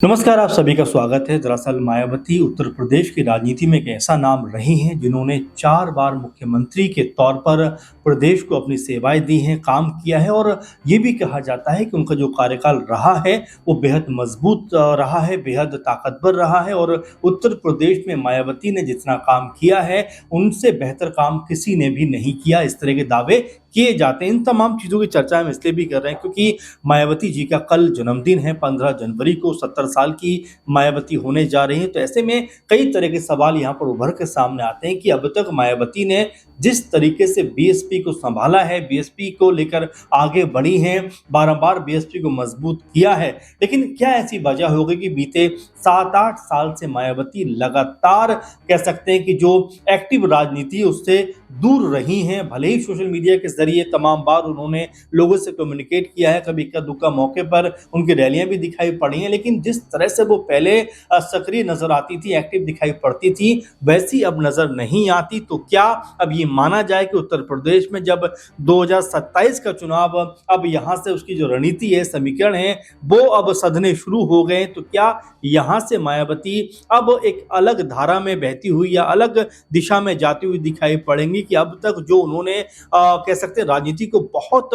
नमस्कार, आप सभी का स्वागत है। दरअसल मायावती उत्तर प्रदेश की राजनीति में एक ऐसा नाम रही हैं जिन्होंने 4 बार मुख्यमंत्री के तौर पर प्रदेश को अपनी सेवाएँ दी हैं, काम किया है और ये भी कहा जाता है कि उनका जो कार्यकाल रहा है वो बेहद मज़बूत रहा है, बेहद ताकतवर रहा है और उत्तर प्रदेश में मायावती ने जितना काम किया है, उनसे बेहतर काम किसी ने भी नहीं किया। इस तरह के दावे किए जाते हैं। इन तमाम चीज़ों की चर्चा हम इसलिए भी कर रहे हैं क्योंकि मायावती जी का कल जन्मदिन है, 15 जनवरी को 70 साल की मायावती होने जा रही हैं। तो ऐसे में कई तरह के सवाल यहाँ पर उभर के सामने आते हैं कि अब तक मायावती ने जिस तरीके से बीएसपी को संभाला है, बीएसपी को लेकर आगे बढ़ी हैं, बारंबार बीएसपी को मजबूत किया है, लेकिन क्या ऐसी वजह हो गई कि बीते 7-8 साल से मायावती लगातार कह सकते हैं कि जो एक्टिव राजनीति है उससे दूर रही हैं। भले ही सोशल मीडिया के ज़रिए तमाम बार उन्होंने लोगों से कम्युनिकेट किया है, कभी इक्का-दुक्का मौके पर उनकी रैलियाँ भी दिखाई पड़ी हैं, लेकिन जिस तरह से वो पहले सक्रिय नज़र आती थी, एक्टिव दिखाई पड़ती थी, वैसी अब नज़र नहीं आती। तो क्या अब ये माना जाए कि उत्तर प्रदेश में जब 2027 का चुनाव अब यहाँ से उसकी जो रणनीति है, समीकरण है, वो अब सधने शुरू हो गए, तो क्या यहाँ से मायावती अब एक अलग धारा में बहती हुई या अलग दिशा में जाती हुई दिखाई पड़ेंगी कि अब तक जो उन्होंने कह सकते हैं राजनीति को बहुत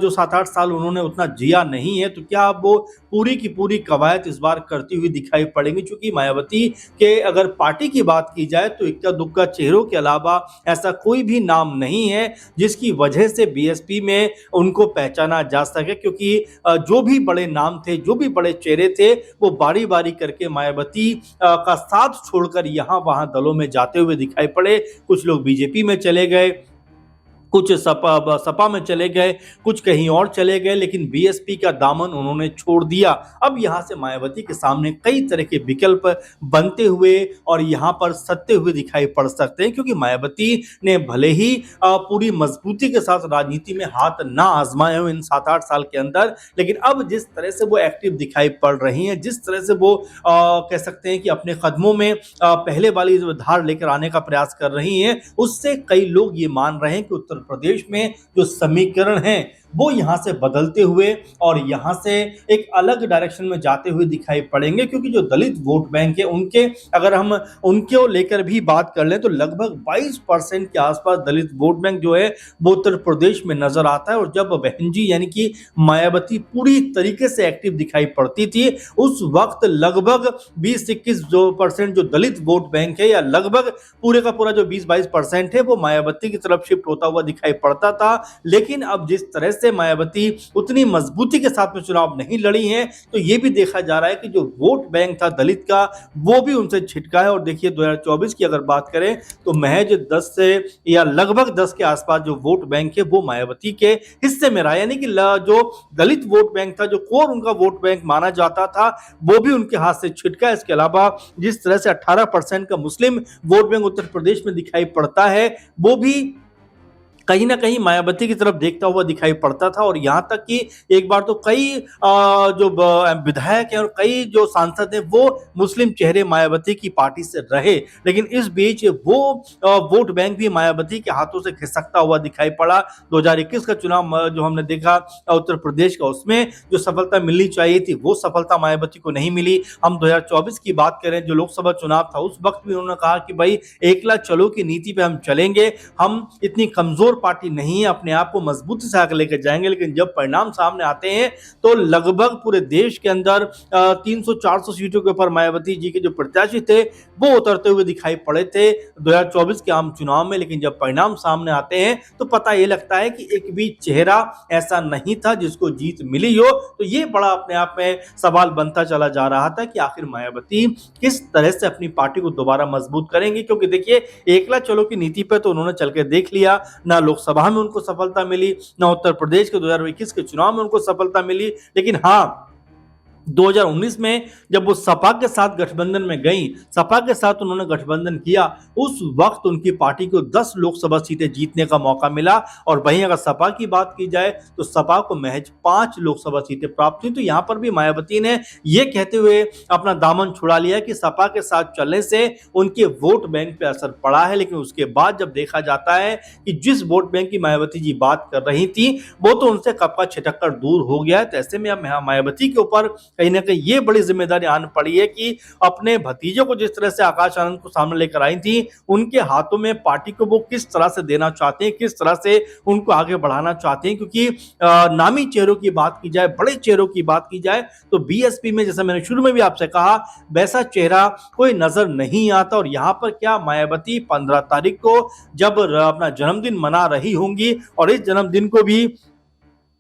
जो 7-8 साल उन्होंने उतना जिया नहीं है, तो क्या अब वो पूरी की पूरी कवायद इस बार करती हुई दिखाई पड़ेंगी? चूँकि मायावती के अगर पार्टी की बात की जाए तो इक्का-दुक्का चेहरों के अलावा ऐसा कोई भी नाम नहीं है जिसकी वजह से बीएसपी में उनको पहचाना जा सके, क्योंकि जो भी बड़े नाम थे, जो भी बड़े चेहरे थे, वो बारी-बारी करके मायावती का साथ छोड़कर यहाँ-वहाँ दलों में जाते हुए दिखाई पड़े। कुछ लोग बीजेपी में चले गए, कुछ सपा में चले गए, कुछ कहीं और चले गए, लेकिन बीएसपी का दामन उन्होंने छोड़ दिया। अब यहाँ से मायावती के सामने कई तरह के विकल्प बनते हुए और यहाँ पर सत्ते हुए दिखाई पड़ सकते हैं, क्योंकि मायावती ने भले ही पूरी मजबूती के साथ राजनीति में हाथ ना आजमाए हो इन 7-8 साल के अंदर, लेकिन अब जिस तरह से वो एक्टिव दिखाई पड़ रही हैं, जिस तरह से वो कह सकते हैं कि अपने कदमों में पहले वाली जो धार लेकर आने का प्रयास कर रही हैं, उससे कई लोग ये मान रहे हैं कि उत्तर प्रदेश में जो समीकरण हैं वो यहाँ से बदलते हुए और यहाँ से एक अलग डायरेक्शन में जाते हुए दिखाई पड़ेंगे, क्योंकि जो दलित वोट बैंक है उनके अगर हम उनको लेकर भी बात कर लें तो लगभग 22% के आसपास दलित वोट बैंक जो है वो उत्तर प्रदेश में नजर आता है। और जब बहन जी यानी कि मायावती पूरी तरीके से एक्टिव दिखाई पड़ती थी, उस वक्त लगभग 20-21 जो परसेंट जो दलित वोट बैंक है या लगभग पूरे का पूरा जो 20-22% है वो मायावती की तरफ शिफ्ट होता हुआ दिखाई पड़ता था। लेकिन अब जिस तरह से मायावती उतनी मजबूती के साथ में चुनाव नहीं लड़ी हैं, तो ये भी देखा जा रहा है कि जो वोट बैंक था दलित का वो भी उनसे छिटका है। और देखिए 2024 की अगर बात करें तो महज 10 से या लगभग 10 के आसपास जो वोट बैंक है वो मायावती के हिस्से में रहा, यानी कि जो दलित वोट बैंक था, जो कोर उनका वोट बैंक माना जाता था, वो भी उनके हाथ से छिटका। इसके अलावा जिस तरह से 18% का मुस्लिम वोट बैंक उत्तर प्रदेश में दिखाई पड़ता है, वो भी कहीं न कहीं मायावती की तरफ देखता हुआ दिखाई पड़ता था। और यहाँ तक कि एक बार तो कई जो विधायक हैं और कई जो सांसद हैं वो मुस्लिम चेहरे मायावती की पार्टी से रहे, लेकिन इस बीच वो वोट बैंक भी मायावती के हाथों से खिसकता हुआ दिखाई पड़ा। 2021 का चुनाव जो हमने देखा उत्तर प्रदेश का, उसमें जो सफलता मिलनी चाहिए थी वो सफलता मायावती को नहीं मिली। हम 2024 की बात करें, जो लोकसभा चुनाव था, उस वक्त भी उन्होंने कहा कि भाई एकला चलो की नीति पे हम चलेंगे, हम इतनी कमजोर पार्टी नहीं है, अपने आप को मजबूती से आगे लेकर जाएंगे। लेकिन जब परिणाम सामने आते हैं तो लगभग पूरे देश के अंदर 300-400 सीटों के ऊपर मायावती जी के जो प्रत्याशी थे वो उतरते हुए दिखाई पड़े थे 2024 के आम चुनाव में। लेकिन जब परिणाम सामने आते हैं तो पता ये लगता है कि एक भी चेहरा ऐसा नहीं था जिसको जीत मिली हो। तो ये बड़ा अपने आप में सवाल बनता चला जा रहा था कि आखिर मायावती किस तरह से अपनी पार्टी को दोबारा मजबूत करेंगे, क्योंकि देखिए एकला चलो की नीति पे तो उन्होंने चल के देख लिया, ना लोकसभा में उनको सफलता मिली, ना उत्तर प्रदेश के 2021 के चुनाव में उनको सफलता मिली। लेकिन हाँ, 2019 में जब वो सपा के साथ गठबंधन में गई, सपा के साथ उन्होंने गठबंधन किया, उस वक्त उनकी पार्टी को 10 लोकसभा सीटें जीतने का मौका मिला। और वहीं अगर सपा की बात की जाए तो सपा को महज 5 लोकसभा सीटें प्राप्त हुई। तो यहाँ पर भी मायावती ने ये कहते हुए अपना दामन छुड़ा लिया कि सपा के साथ चलने से उनके वोट बैंक पे असर पड़ा है। लेकिन उसके बाद जब देखा जाता है कि जिस वोट बैंक की मायावती जी बात कर रही थी वो तो उनसे कब का छिटक कर दूर हो गया है। तो ऐसे में अब मायावती के ऊपर कहीं ना कहीं ये बड़ी जिम्मेदारी आन पड़ी है कि अपने भतीजों को जिस तरह से आकाश आनंद को सामने लेकर आई थी, उनके हाथों में पार्टी को वो किस तरह से देना चाहते हैं, किस तरह से उनको आगे बढ़ाना चाहते हैं। क्योंकि नामी चेहरों की बात की जाए, बड़े चेहरों की बात की जाए, तो बीएसपी में जैसा मैंने शुरू में भी आपसे कहा, वैसा चेहरा कोई नजर नहीं आता। और यहां पर क्या मायावती 15 तारीख को जब अपना जन्मदिन मना रही होंगी, और इस जन्मदिन को भी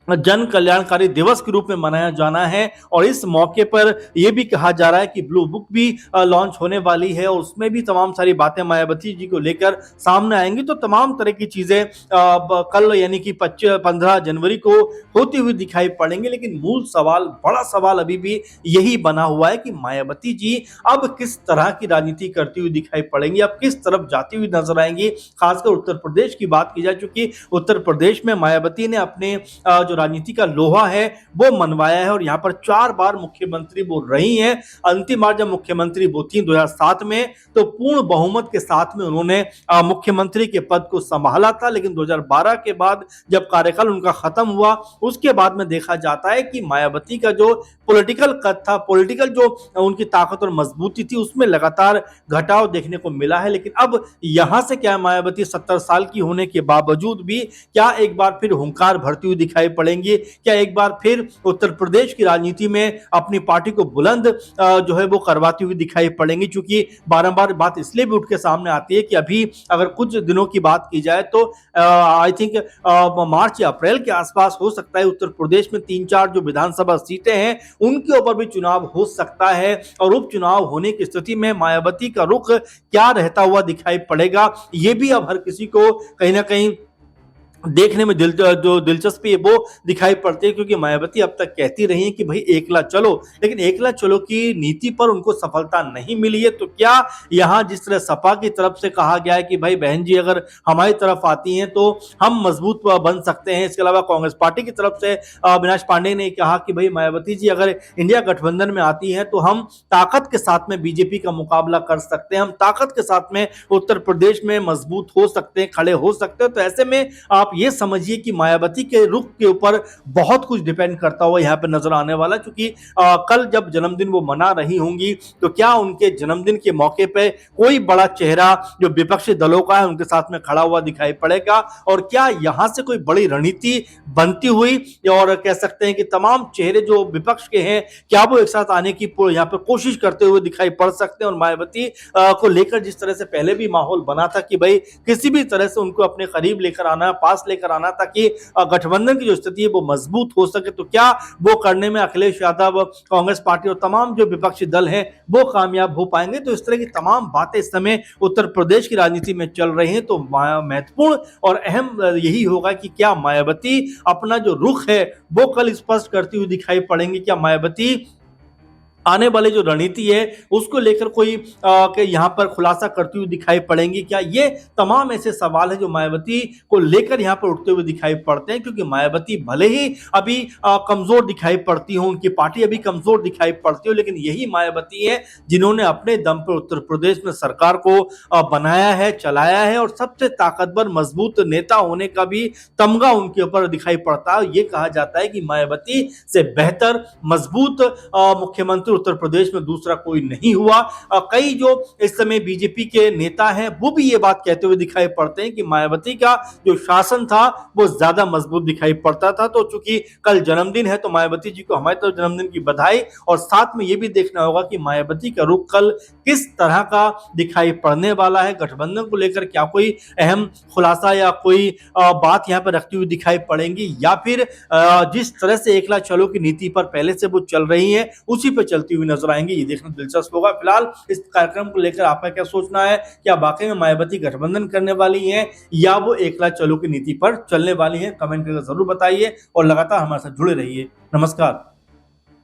जन कल्याणकारी दिवस के रूप में मनाया जाना है, और इस मौके पर यह भी कहा जा रहा है कि ब्लू बुक भी लॉन्च होने वाली है, और उसमें भी तमाम सारी बातें मायावती जी को लेकर सामने आएंगी। तो तमाम तरह की चीजें कल यानी कि 15 जनवरी को होती हुई दिखाई पड़ेंगे। लेकिन मूल सवाल, बड़ा सवाल अभी भी यही बना हुआ है कि मायावती जी अब किस तरह की राजनीति करती हुई दिखाई पड़ेंगी, अब किस तरफ जाती हुई नजर आएंगी। खासकर उत्तर प्रदेश की बात की जाए, चूंकि उत्तर प्रदेश में मायावती ने अपने जो राजनीति का लोहा है वो मनवाया है, और यहां पर 4 बार मुख्यमंत्री वो रही हैं। अंतिम बार जब मुख्यमंत्री वो थी 2007 में, तो पूर्ण बहुमत के साथ में उन्होंने मुख्यमंत्री के पद को संभाला था। लेकिन 2012 के बाद जब कार्यकाल उनका खत्म हुआ, उसके बाद में देखा जाता है कि मायावती का जो पॉलिटिकल कद था, पॉलिटिकल जो उनकी ताकत और मजबूती थी, उसमें लगातार घटाव देखने को मिला है। लेकिन अब यहां से क्या मायावती 70 साल की होने के बावजूद भी क्या एक बार फिर हुंकार भरती हुई दिखाई पड़ेंगी? क्या एक बार फिर उत्तर प्रदेश की राजनीति में अपनी पार्टी को बुलंद जो है वो करवाती हुई दिखाई पड़ेंगी? क्योंकि बारंबार बात इसलिए भी उठ के सामने आती है कि अभी अगर कुछ दिनों की बात की जाए तो आई थिंक मार्च या अप्रैल के आसपास हो सकता है उत्तर प्रदेश में 3-4 जो विधानसभा सीटें हैं उनके ऊपर भी चुनाव हो सकता है, और उपचुनाव होने की स्थिति में मायावती का रुख क्या रहता हुआ दिखाई पड़ेगा, ये भी अब हर किसी को कहीं ना कहीं देखने में जो दिलचस्पी है वो दिखाई पड़ती है। क्योंकि मायावती अब तक कहती रही है कि भाई एकला चलो, लेकिन एकला चलो की नीति पर उनको सफलता नहीं मिली है। तो क्या यहां जिस तरह सपा की तरफ से कहा गया है कि भाई बहन जी अगर हमारी तरफ आती हैं तो हम मजबूत बन सकते हैं, इसके अलावा कांग्रेस पार्टी की तरफ से अविनाश पांडे ने कहा कि भाई मायावती जी अगर इंडिया गठबंधन में आती हैं तो हम ताकत के साथ में बीजेपी का मुकाबला कर सकते हैं, हम ताकत के साथ में उत्तर प्रदेश में मजबूत हो सकते हैं, खड़े हो सकते हैं। तो ऐसे में आप ये समझिए कि मायावती के रुख के ऊपर बहुत कुछ डिपेंड करता हुआ यहाँ पे नजर आने वाला। क्योंकि कल जब जन्मदिन वो मना रही होंगी, तो क्या उनके जन्मदिन के मौके पे कोई बड़ा चेहरा जो विपक्षी दलों का है उनके साथ में खड़ा हुआ दिखाई पड़ेगा, और क्या यहां से कोई बड़ी रणनीति बनती हुई, और कह सकते हैं कि तमाम चेहरे जो विपक्ष के हैं क्या वो एक साथ आने की यहाँ पे कोशिश करते हुए दिखाई पड़ सकते हैं। और मायावती को लेकर जिस तरह से पहले भी माहौल बना था कि भाई किसी भी तरह से उनको अपने करीब लेकर आना, पास लेकर आना, ताकि गठबंधन की जो स्थिति है वो मजबूत हो सके। तो क्या वो करने में अखिलेश यादव, कांग्रेस पार्टी और तमाम जो विपक्षी दल हैं वो कामयाब हो पाएंगे? तो इस तरह की तमाम बातें इस समय उत्तर प्रदेश की राजनीति में चल रही हैं। तो महत्वपूर्ण और अहम यही होगा कि क्या मायावती अपना जो रुख है वो कल स्पष्ट करती हुई दिखाई पड़ेंगी? क्या मायावती आने वाली जो रणनीति है उसको लेकर कोई यहाँ पर खुलासा करती हुई दिखाई पड़ेंगी? क्या ये तमाम ऐसे सवाल है जो मायावती को लेकर यहाँ पर उठते हुए दिखाई पड़ते हैं। क्योंकि मायावती भले ही अभी कमजोर दिखाई पड़ती हो, उनकी पार्टी अभी कमजोर दिखाई पड़ती हो, लेकिन यही मायावती है जिन्होंने अपने दम पर उत्तर प्रदेश में सरकार को बनाया है, चलाया है, और सबसे ताकतवर मजबूत नेता होने का भी तमगा उनके ऊपर दिखाई पड़ता है। ये कहा जाता है कि मायावती से बेहतर मजबूत मुख्यमंत्री उत्तर प्रदेश में दूसरा कोई नहीं हुआ। कई जो इस समय बीजेपी के नेता हैं वो भी ये बात कहते हुए दिखाई पड़ते हैं कि मायावती का जो शासन था वो ज्यादा मजबूत दिखाई पड़ता था। तो चूंकि कल जन्मदिन है तो मायावती जी को हमारी तरफ जन्मदिन की बधाई, और साथ में ये भी देखना होगा कि मायावती का रुख कल किस तरह का दिखाई पड़ने वाला है। गठबंधन को लेकर क्या कोई अहम खुलासा या कोई बात यहाँ पर रखती हुई दिखाई पड़ेंगी, या फिर जिस तरह से एकला चलो की नीति पर पहले से वो चल रही है उसी पर चलती हुई नजर आएंगी? ये देखना दिलचस्प होगा। फिलहाल इस कार्यक्रम को लेकर आपका क्या सोचना है? क्या वाकई में मायावती गठबंधन करने वाली हैं या वो एकला चलो की नीति पर चलने वाली हैं? कमेंट करके जरूर बताइए और लगातार हमारे साथ जुड़े रहिए। नमस्कार।